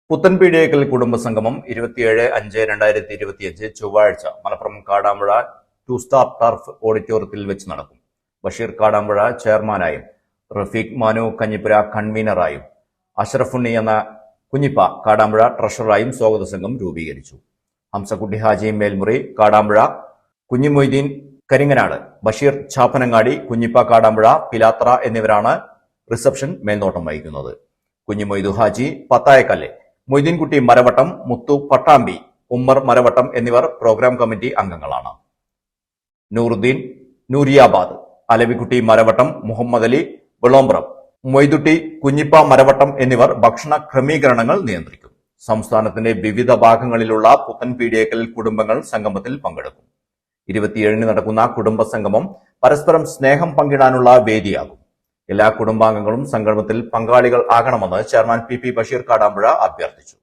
പുത്തൻപീടിയേക്കൽ കുടുംബസംഗമം 27/5/2025 ചൊവ്വാഴ്ച Malappuram Kadampuzha 2 star turf ഓഡിറ്റോറിയത്തിൽ വെച്ച് നടക്കും. ബഷീർ കാടാമ്പുഴ ചെയർമാനായും റഫീഖ് മാനു കഞ്ഞിപ്പുര കൺവീനറായും അഷ്റഫുണ്ണി എന്ന കുഞ്ഞിപ്പ കാടാമ്പുഴ ട്രഷററായും സ്വാഗത സംഘം രൂപീകരിച്ചു. ഹംസക്കുട്ടി ഹാജി മേൽമുറി കാടാമ്പുഴ, കുഞ്ഞിമൊയ്തീൻ കരിങ്ങനാട്, ബഷീർ ചാപ്പനങ്ങാടി, കുഞ്ഞിപ്പ കാടാമ്പുഴ, പിലാത്ര എന്നിവരാണ് റിസപ്ഷൻ മേൽനോട്ടം വഹിക്കുന്നത്. കുഞ്ഞിമൊയ്തു ഹാജി പത്തായക്കല്ല്, മൊയ്തീൻകുട്ടി മരവട്ടം, മുത്തു പട്ടാമ്പി, ഉമ്മർ മരവട്ടം എന്നിവർ പ്രോഗ്രാം കമ്മിറ്റി അംഗങ്ങളാണ്. നൂറുദ്ദീൻ നൂരിയാബാദ്, അലവിക്കുട്ടി മരവട്ടം, മുഹമ്മദ് അലി വിളോമ്പ്രം, മൊയ്തുട്ടി കുഞ്ഞിപ്പ മരവട്ടം എന്നിവർ ഭക്ഷണ ക്രമീകരണങ്ങൾ നിയന്ത്രിക്കും. സംസ്ഥാനത്തിന്റെ വിവിധ ഭാഗങ്ങളിലുള്ള പുത്തൻപീടിയേക്കൽ കുടുംബങ്ങൾ സംഗമത്തിൽ പങ്കെടുക്കും. 27-ന് നടക്കുന്ന കുടുംബ സംഗമം പരസ്പരം സ്നേഹം പങ്കിടാനുള്ള വേദിയാകും. എല്ലാ കുടുംബാംഗങ്ങളും സംഗമത്തിൽ പങ്കാളികൾ ആകണമെന്ന് ചെയർമാൻ പി ബഷീർ കാടാമ്പുഴ അഭ്യർത്ഥിച്ചു.